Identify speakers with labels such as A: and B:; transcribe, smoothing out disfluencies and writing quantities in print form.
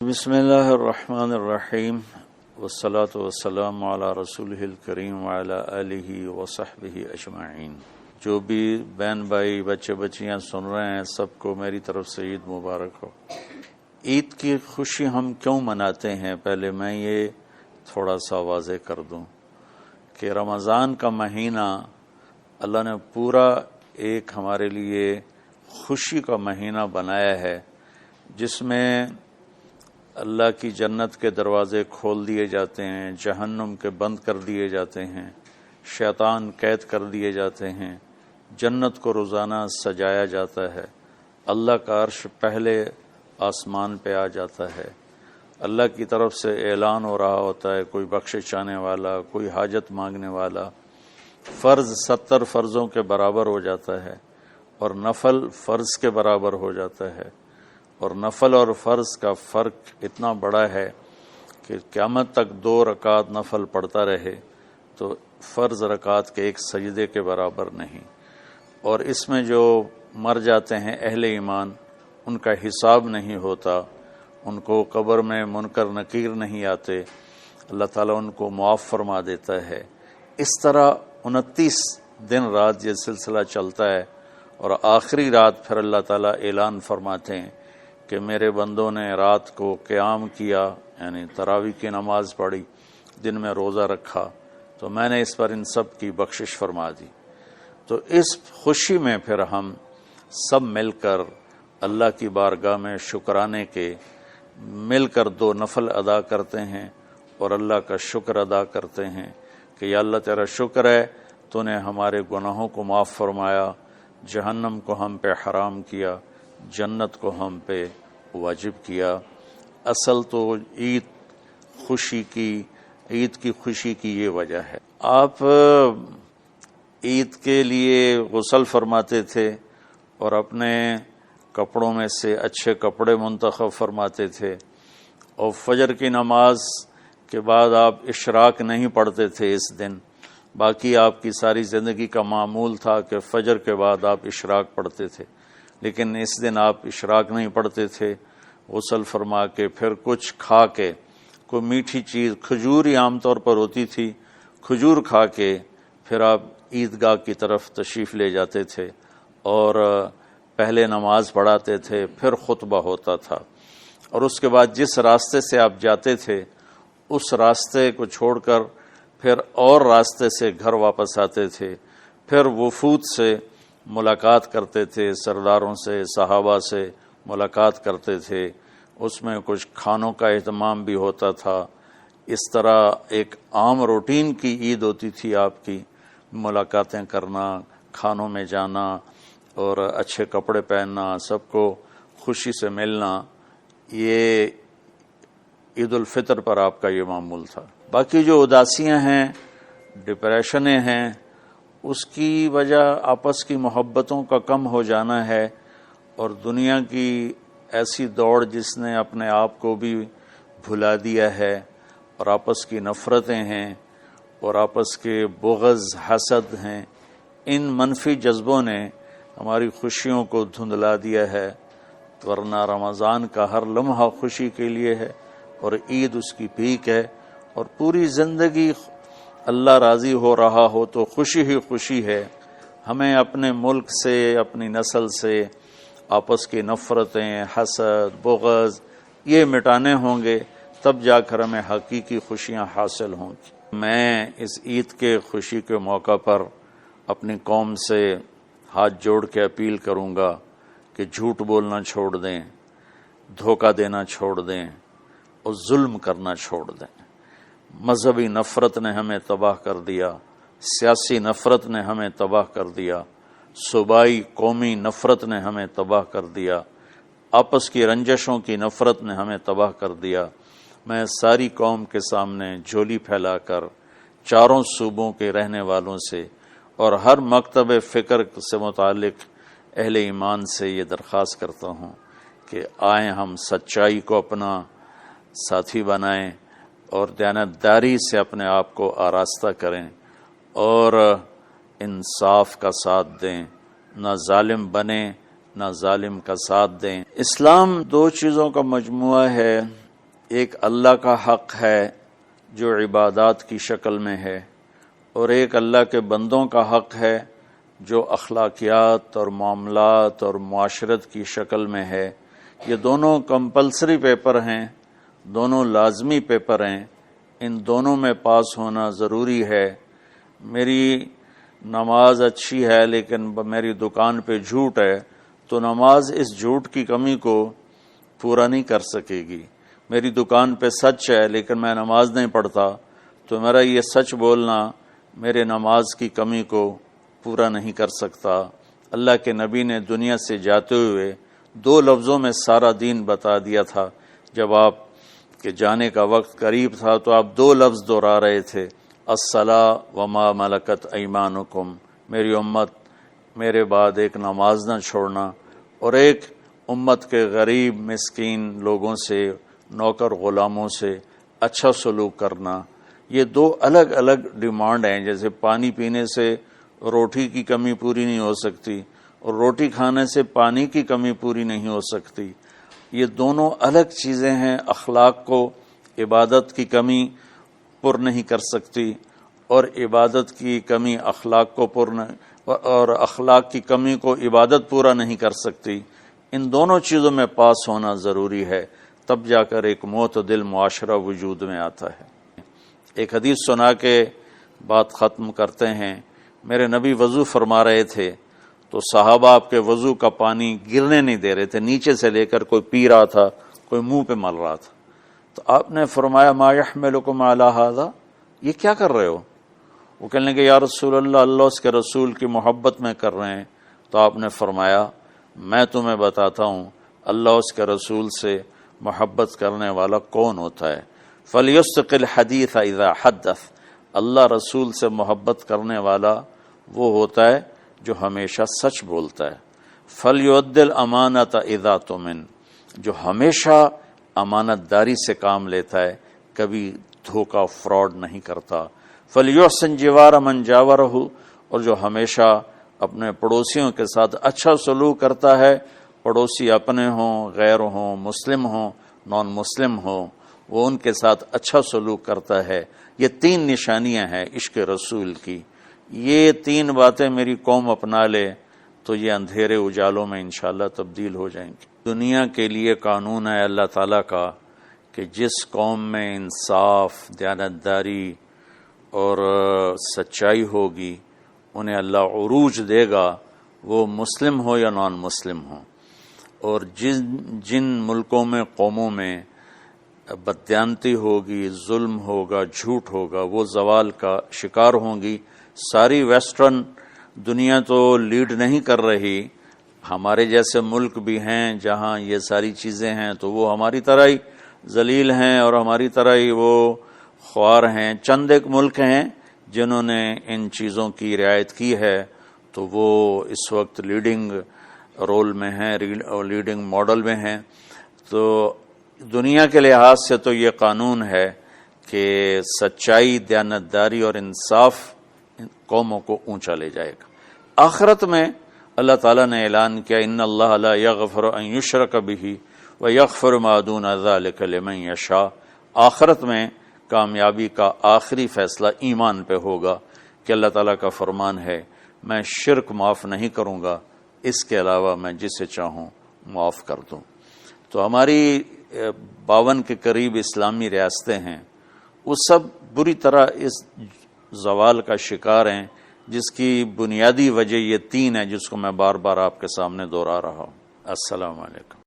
A: بسم اللہ الرحمن الرحیم والصلاة والسلام علی رسولہ الکریم وعلی آلہ وصحبہ اجمعین۔ جو بھی بہن بھائی بچے بچیاں سن رہے ہیں سب کو میری طرف سے عید مبارک ہو۔ عید کی خوشی ہم کیوں مناتے ہیں، پہلے میں یہ تھوڑا سا واضح کر دوں کہ رمضان کا مہینہ اللہ نے پورا ایک ہمارے لیے خوشی کا مہینہ بنایا ہے، جس میں اللہ کی جنت کے دروازے کھول دیے جاتے ہیں، جہنم کے بند کر دیے جاتے ہیں، شیطان قید کر دیے جاتے ہیں، جنت کو روزانہ سجایا جاتا ہے، اللہ کا عرش پہلے آسمان پہ آ جاتا ہے، اللہ کی طرف سے اعلان ہو رہا ہوتا ہے، کوئی بخشش چاہنے والا، کوئی حاجت مانگنے والا، فرض 70 فرضوں کے برابر ہو جاتا ہے اور نفل فرض کے برابر ہو جاتا ہے، اور نفل اور فرض کا فرق اتنا بڑا ہے کہ قیامت تک 2 رکعت نفل پڑھتا رہے تو فرض رکعت کے ایک سجدے کے برابر نہیں، اور اس میں جو مر جاتے ہیں اہل ایمان ان کا حساب نہیں ہوتا، ان کو قبر میں منکر نکیر نہیں آتے، اللہ تعالیٰ ان کو معاف فرما دیتا ہے۔ اس طرح 29 دن رات یہ سلسلہ چلتا ہے، اور آخری رات پھر اللہ تعالیٰ اعلان فرماتے ہیں کہ میرے بندوں نے رات کو قیام کیا، یعنی تراویح کی نماز پڑھی، دن میں روزہ رکھا، تو میں نے اس پر ان سب کی بخشش فرما دی۔ تو اس خوشی میں پھر ہم سب مل کر اللہ کی بارگاہ میں شکرانے کے مل کر 2 نفل ادا کرتے ہیں اور اللہ کا شکر ادا کرتے ہیں کہ یا اللہ تیرا شکر ہے تو نے ہمارے گناہوں کو معاف فرمایا، جہنم کو ہم پہ حرام کیا، جنت کو ہم پہ واجب کیا۔ اصل تو عید کی خوشی کی یہ وجہ ہے۔ آپ عید کے لیے غسل فرماتے تھے اور اپنے کپڑوں میں سے اچھے کپڑے منتخب فرماتے تھے، اور فجر کی نماز کے بعد آپ اشراق نہیں پڑھتے تھے اس دن، باقی آپ کی ساری زندگی کا معمول تھا کہ فجر کے بعد آپ اشراق پڑھتے تھے، لیکن اس دن آپ اشراق نہیں پڑھتے تھے، غسل فرما کے پھر کچھ کھا کے، کوئی میٹھی چیز، کھجور ہی عام طور پر ہوتی تھی، کھجور کھا کے پھر آپ عیدگاہ کی طرف تشریف لے جاتے تھے اور پہلے نماز پڑھاتے تھے، پھر خطبہ ہوتا تھا، اور اس کے بعد جس راستے سے آپ جاتے تھے اس راستے کو چھوڑ کر پھر اور راستے سے گھر واپس آتے تھے، پھر وفود سے ملاقات کرتے تھے، سرداروں سے، صحابہ سے ملاقات کرتے تھے، اس میں کچھ کھانوں کا اہتمام بھی ہوتا تھا۔ اس طرح ایک عام روٹین کی عید ہوتی تھی آپ کی، ملاقاتیں کرنا، کھانوں میں جانا اور اچھے کپڑے پہننا، سب کو خوشی سے ملنا، یہ عید الفطر پر آپ کا یہ معمول تھا۔ باقی جو اداسیاں ہیں، ڈپریشنیں ہیں، اس کی وجہ آپس کی محبتوں کا کم ہو جانا ہے، اور دنیا کی ایسی دوڑ جس نے اپنے آپ کو بھی بھلا دیا ہے، اور آپس کی نفرتیں ہیں اور آپس کے بغض، حسد ہیں، ان منفی جذبوں نے ہماری خوشیوں کو دھندلا دیا ہے، ورنہ رمضان کا ہر لمحہ خوشی کے لیے ہے اور عید اس کی پیک ہے، اور پوری زندگی اللہ راضی ہو رہا ہو تو خوشی ہی خوشی ہے۔ ہمیں اپنے ملک سے، اپنی نسل سے آپس کی نفرتیں، حسد، بغض یہ مٹانے ہوں گے، تب جا کر ہمیں حقیقی خوشیاں حاصل ہوں گی۔ میں اس عید کے خوشی کے موقع پر اپنی قوم سے ہاتھ جوڑ کے اپیل کروں گا کہ جھوٹ بولنا چھوڑ دیں، دھوکہ دینا چھوڑ دیں اور ظلم کرنا چھوڑ دیں۔ مذہبی نفرت نے ہمیں تباہ کر دیا، سیاسی نفرت نے ہمیں تباہ کر دیا، صوبائی قومی نفرت نے ہمیں تباہ کر دیا، آپس کی رنجشوں کی نفرت نے ہمیں تباہ کر دیا۔ میں ساری قوم کے سامنے جھولی پھیلا کر 4 صوبوں کے رہنے والوں سے اور ہر مکتب فکر سے متعلق اہل ایمان سے یہ درخواست کرتا ہوں کہ آئیں ہم سچائی کو اپنا ساتھی بنائیں اور دیانتداری سے اپنے آپ کو آراستہ کریں اور انصاف کا ساتھ دیں، نہ ظالم بنیں نہ ظالم کا ساتھ دیں۔ اسلام 2 چیزوں کا مجموعہ ہے، ایک اللہ کا حق ہے جو عبادات کی شکل میں ہے، اور ایک اللہ کے بندوں کا حق ہے جو اخلاقیات اور معاملات اور معاشرت کی شکل میں ہے۔ یہ دونوں کمپلسری پیپر ہیں، دونوں لازمی پیپر ہیں، ان دونوں میں پاس ہونا ضروری ہے۔ میری نماز اچھی ہے لیکن میری دکان پہ جھوٹ ہے تو نماز اس جھوٹ کی کمی کو پورا نہیں کر سکے گی۔ میری دکان پہ سچ ہے لیکن میں نماز نہیں پڑھتا تو میرا یہ سچ بولنا میرے نماز کی کمی کو پورا نہیں کر سکتا۔ اللہ کے نبی نے دنیا سے جاتے ہوئے 2 لفظوں میں سارا دین بتا دیا تھا۔ جب آپ کے جانے کا وقت قریب تھا تو آپ 2 لفظ دہرا رہے تھے، الصلاۃ وما ملکت ایمانکم، میری امت میرے بعد ایک نماز نہ چھوڑنا، اور ایک امت کے غریب مسکین لوگوں سے، نوکر غلاموں سے اچھا سلوک کرنا۔ یہ 2 الگ الگ ڈیمانڈ ہیں۔ جیسے پانی پینے سے روٹی کی کمی پوری نہیں ہو سکتی اور روٹی کھانے سے پانی کی کمی پوری نہیں ہو سکتی، یہ دونوں الگ چیزیں ہیں۔ اخلاق کو عبادت کی کمی پر نہیں کر سکتی، اور عبادت کی کمی اخلاق کو اور اخلاق کی کمی کو عبادت پورا نہیں کر سکتی۔ ان دونوں چیزوں میں پاس ہونا ضروری ہے، تب جا کر ایک معتدل معاشرہ وجود میں آتا ہے۔ ایک حدیث سنا کے بات ختم کرتے ہیں۔ میرے نبی وضو فرما رہے تھے تو صحابہ آپ کے وضو کا پانی گرنے نہیں دے رہے تھے، نیچے سے لے کر کوئی پی رہا تھا، کوئی منہ پہ مل رہا تھا۔ تو آپ نے فرمایا ما یحملکم علی ھذا، یہ کیا کر رہے ہو؟ وہ کہنے لگے یا رسول اللہ، اللہ اس کے رسول کی محبت میں کر رہے ہیں۔ تو آپ نے فرمایا میں تمہیں بتاتا ہوں اللہ اس کے رسول سے محبت کرنے والا کون ہوتا ہے۔ فَلْيُصْدِقِ الْحَدِيثَ إِذَا حَدَّثَ، اللہ رسول سے محبت کرنے والا وہ ہوتا ہے جو ہمیشہ سچ بولتا ہے۔ فَلْيُؤَدِّ الْأَمَانَةَ إِذَا تُؤْمِنَ، جو ہمیشہ امانت داری سے کام لیتا ہے، کبھی دھوکہ فراڈ نہیں کرتا۔ فَلْيُحْسِنْ جِوَارَ مَنْ جَاوَرَهُ، اور جو ہمیشہ اپنے پڑوسیوں کے ساتھ اچھا سلوک کرتا ہے، پڑوسی اپنے ہوں، غیر ہوں، مسلم ہوں، نان مسلم ہوں، وہ ان کے ساتھ اچھا سلوک کرتا ہے۔ یہ 3 نشانیاں ہیں عشق رسول کی۔ یہ 3 باتیں میری قوم اپنا لے تو یہ اندھیرے اجالوں میں انشاءاللہ تبدیل ہو جائیں گے۔ دنیا کے لیے قانون ہے اللہ تعالیٰ کا کہ جس قوم میں انصاف، دیانتداری اور سچائی ہوگی انہیں اللہ عروج دے گا، وہ مسلم ہو یا نان مسلم ہو۔ اور جن ملکوں میں، قوموں میں بددیانتی ہوگی، ظلم ہوگا، جھوٹ ہوگا، وہ زوال کا شکار ہوں گی۔ ساری ویسٹرن دنیا تو لیڈ نہیں کر رہی، ہمارے جیسے ملک بھی ہیں جہاں یہ ساری چیزیں ہیں تو وہ ہماری طرح ہی ذلیل ہیں اور ہماری طرح ہی وہ خوار ہیں۔ چند ایک ملک ہیں جنہوں نے ان چیزوں کی رعایت کی ہے تو وہ اس وقت لیڈنگ رول میں ہیں، لیڈنگ ماڈل میں ہیں۔ تو دنیا کے لحاظ سے تو یہ قانون ہے کہ سچائی، دیانتداری اور انصاف قوموں کو اونچا لے جائے گا۔ آخرت میں اللہ تعالیٰ نے اعلان کیا ان اللہ لا یغفر ان یشرک بہ ویغفر ما دون ذلک لمن یشاء۔ آخرت میں کامیابی کا آخری فیصلہ ایمان پہ ہوگا کہ اللہ تعالیٰ کا فرمان ہے میں شرک معاف نہیں کروں گا، اس کے علاوہ میں جسے چاہوں معاف کر دوں۔ تو ہماری 52 کے قریب اسلامی ریاستیں ہیں، وہ سب بری طرح اس زوال کا شکار ہیں، جس کی بنیادی وجہ یہ 3 ہے جس کو میں بار بار آپ کے سامنے دہرا رہا ہوں۔ السلام علیکم۔